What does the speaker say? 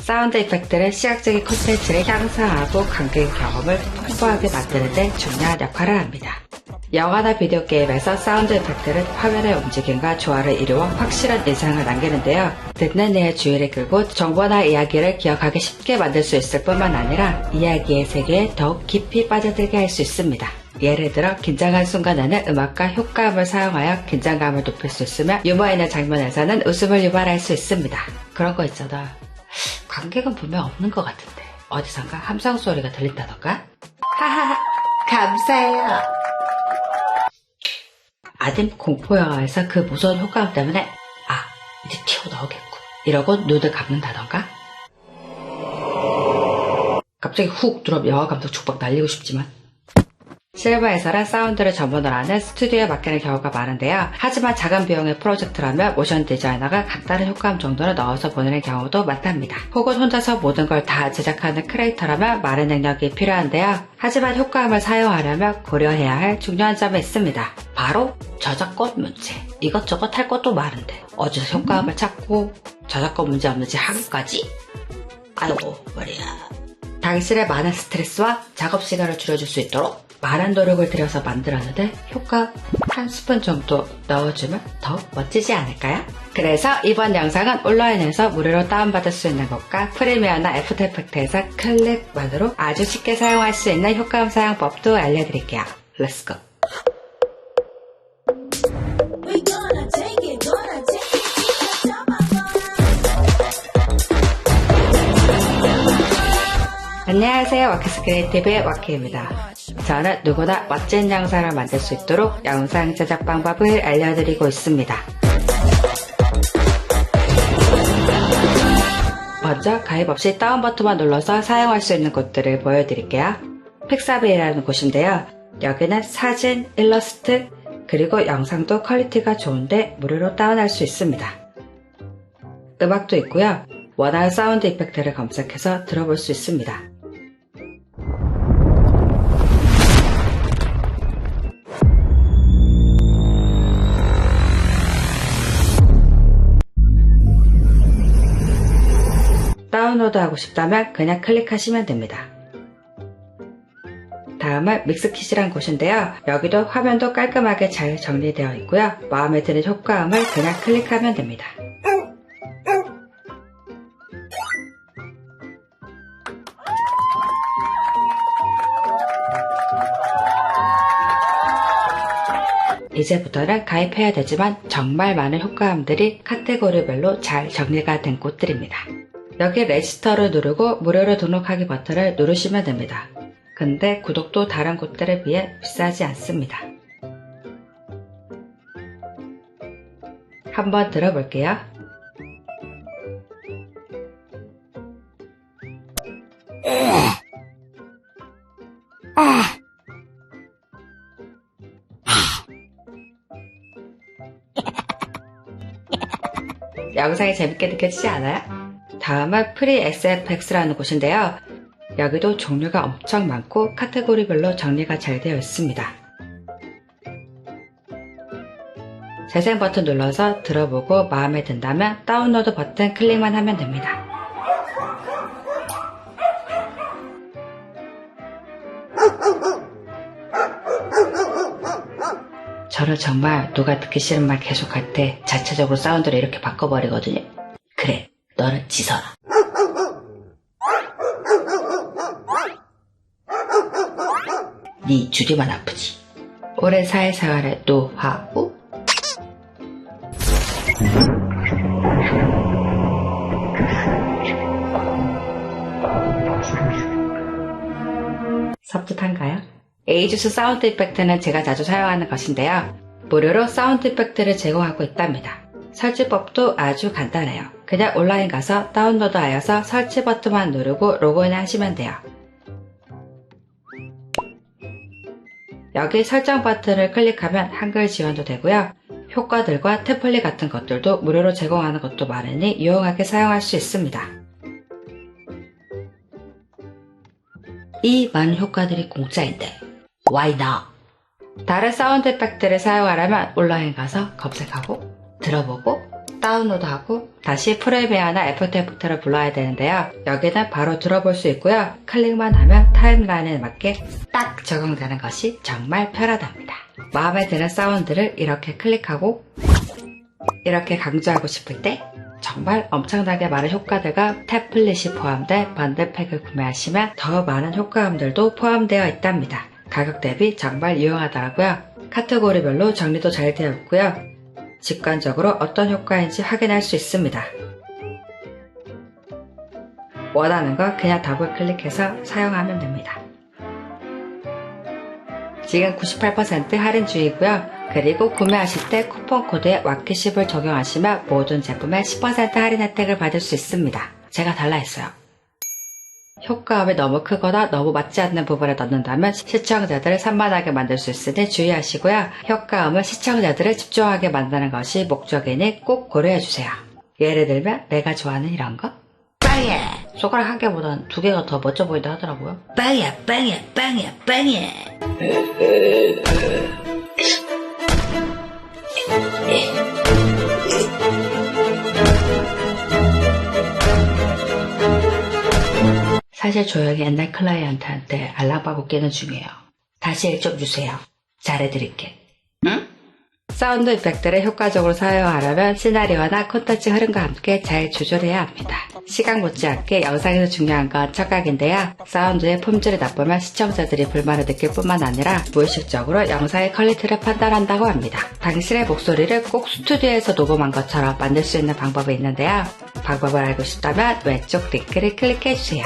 사운드 이펙트는 시각적인 콘텐츠를 향상하고 관객의 경험을 풍부하게 만드는 데 중요한 역할을 합니다. 영화나 비디오 게임에서 사운드 이펙트는 화면의 움직임과 조화를 이루어 확실한 인상을 남기는데요. 듣는 이의 주의를 끌고 정보나 이야기를 기억하기 쉽게 만들 수 있을 뿐만 아니라 이야기의 세계에 더욱 깊이 빠져들게 할 수 있습니다. 예를 들어 긴장한 순간에는 음악과 효과음을 사용하여 긴장감을 높일 수 있으며 유머 있는 장면에서는 웃음을 유발할 수 있습니다. 그런 거 있잖아. 관객은 분명 없는 것 같은데 어디선가 함성 소리가 들린다던가? 하하하 감사해요. 아님 공포영화에서 그 무서운 효과음 때문에 이제 튀어나오겠군 이러고 눈을 감는다던가? 갑자기 훅 들어오면 영화감독 죽박 날리고 싶지만 실버에서는 사운드를 전문으로 하는 스튜디오에 맡기는 경우가 많은데요. 하지만 작은 비용의 프로젝트라면 모션 디자이너가 간단한 효과음 정도를 넣어서 보내는 경우도 많답니다. 혹은 혼자서 모든 걸 다 제작하는 크리에이터라면 많은 능력이 필요한데요. 하지만 효과음을 사용하려면 고려해야 할 중요한 점이 있습니다. 바로 저작권 문제. 이것저것 할 것도 많은데 어디서 효과음을 찾고 저작권 문제 없는지 하기까지? 아이고 머리야. 당신의 많은 스트레스와 작업 시간을 줄여줄 수 있도록 많은 노력을 들여서 만들었는데 효과 한 스푼 정도 넣어주면 더 멋지지 않을까요? 그래서 이번 영상은 온라인에서 무료로 다운받을 수 있는 것과 프리미어나 애프터 이펙트에서 클릭만으로 아주 쉽게 사용할 수 있는 효과음 사용법도 알려드릴게요. 렛츠고! 안녕하세요. 와키스 크리에이티브의 와키입니다. 저는 누구나 멋진 영상을 만들 수 있도록 영상 제작 방법을 알려드리고 있습니다. 먼저 가입 없이 다운 버튼만 눌러서 사용할 수 있는 곳들을 보여드릴게요. 픽사비라는 곳인데요. 여기는 사진, 일러스트, 그리고 영상도 퀄리티가 좋은데 무료로 다운할 수 있습니다. 음악도 있고요. 원하는 사운드 이펙트를 검색해서 들어볼 수 있습니다. 다운로드하고 싶다면 그냥 클릭하시면 됩니다. 다음은 믹스킷이란 곳인데요. 여기도 화면도 깔끔하게 잘 정리되어 있고요. 마음에 드는 효과음을 그냥 클릭하면 됩니다. 이제부터는 가입해야 되지만 정말 많은 효과음들이 카테고리별로 잘 정리가 된 곳들입니다. 여기 레지스터를 누르고 무료로 등록하기 버튼을 누르시면 됩니다. 근데 구독도 다른 곳들에 비해 비싸지 않습니다. 한번 들어볼게요. 영상이 재밌게 느껴지지 않아요? 다음은 FreeSFX라는 곳인데요. 여기도 종류가 엄청 많고 카테고리별로 정리가 잘 되어 있습니다. 재생 버튼 눌러서 들어보고 마음에 든다면 다운로드 버튼 클릭만 하면 됩니다. 저는 정말 누가 듣기 싫은 말 계속할 때 자체적으로 사운드를 이렇게 바꿔버리거든요. 그래, 너는 지선아. 네 주디만 아프지. 오랜 사회생활의 노하우? 섭섭한가요? 에이주스 사운드 이펙트는 제가 자주 사용하는 것인데요. 무료로 사운드 이펙트를 제공하고 있답니다. 설치법도 아주 간단해요. 그냥 온라인 가서 다운로드하여서 설치 버튼만 누르고 로그인 하시면 돼요. 여기 설정 버튼을 클릭하면 한글 지원도 되고요. 효과들과 템플릿 같은 것들도 무료로 제공하는 것도 많으니 유용하게 사용할 수 있습니다. 이 많은 효과들이 공짜인데 Why not? 다른 사운드 이펙트를 사용하려면 온라인 가서 검색하고 들어보고 다운로드하고 다시 프리미어나 애프터 이펙트를 불러야 되는데요. 여기는 바로 들어볼 수 있고요. 클릭만 하면 타임라인에 맞게 딱 적용되는 것이 정말 편하답니다. 마음에 드는 사운드를 이렇게 클릭하고 이렇게 강조하고 싶을 때 정말 엄청나게 많은 효과들과 태플릿이 포함된 번들팩을 구매하시면 더 많은 효과음들도 포함되어 있답니다. 가격 대비 정말 유용하더라고요. 카테고리별로 정리도 잘 되어 있고요. 직관적으로 어떤 효과인지 확인할 수 있습니다. 원하는 거 그냥 더블 클릭해서 사용하면 됩니다. 지금 98% 할인 중이고요. 그리고 구매하실 때 쿠폰 코드에 와키십을 적용하시면 모든 제품에 10% 할인 혜택을 받을 수 있습니다. 제가 달라 했어요. 효과음이 너무 크거나 너무 맞지 않는 부분을 넣는다면 시청자들을 산만하게 만들 수 있으니 주의하시고요. 효과음은 시청자들을 집중하게 만드는 것이 목적이니 꼭 고려해주세요. 예를 들면 내가 좋아하는 이런 거? 빵이야! 손가락 한 개보단 두 개가 더 멋져 보인다 하더라고요. 빵이야 빵이야 빵이야 빵이야. 사실 조용히 옛날 클라이언트한테 알람 받고 깨는 중이에요. 다시 일 좀 주세요. 잘해드릴게. 응? 사운드 이펙트를 효과적으로 사용하려면 시나리오나 콘텐츠 흐름과 함께 잘 조절해야 합니다. 시각 못지않게 영상에서 중요한 건 척각인데요. 사운드의 품질이 나쁘면 시청자들이 불만을 느낄 뿐만 아니라 무의식적으로 영상의 퀄리티를 판단한다고 합니다. 당신의 목소리를 꼭 스튜디오에서 녹음한 것처럼 만들 수 있는 방법이 있는데요. 방법을 알고 싶다면 왼쪽 링크를 클릭해주세요.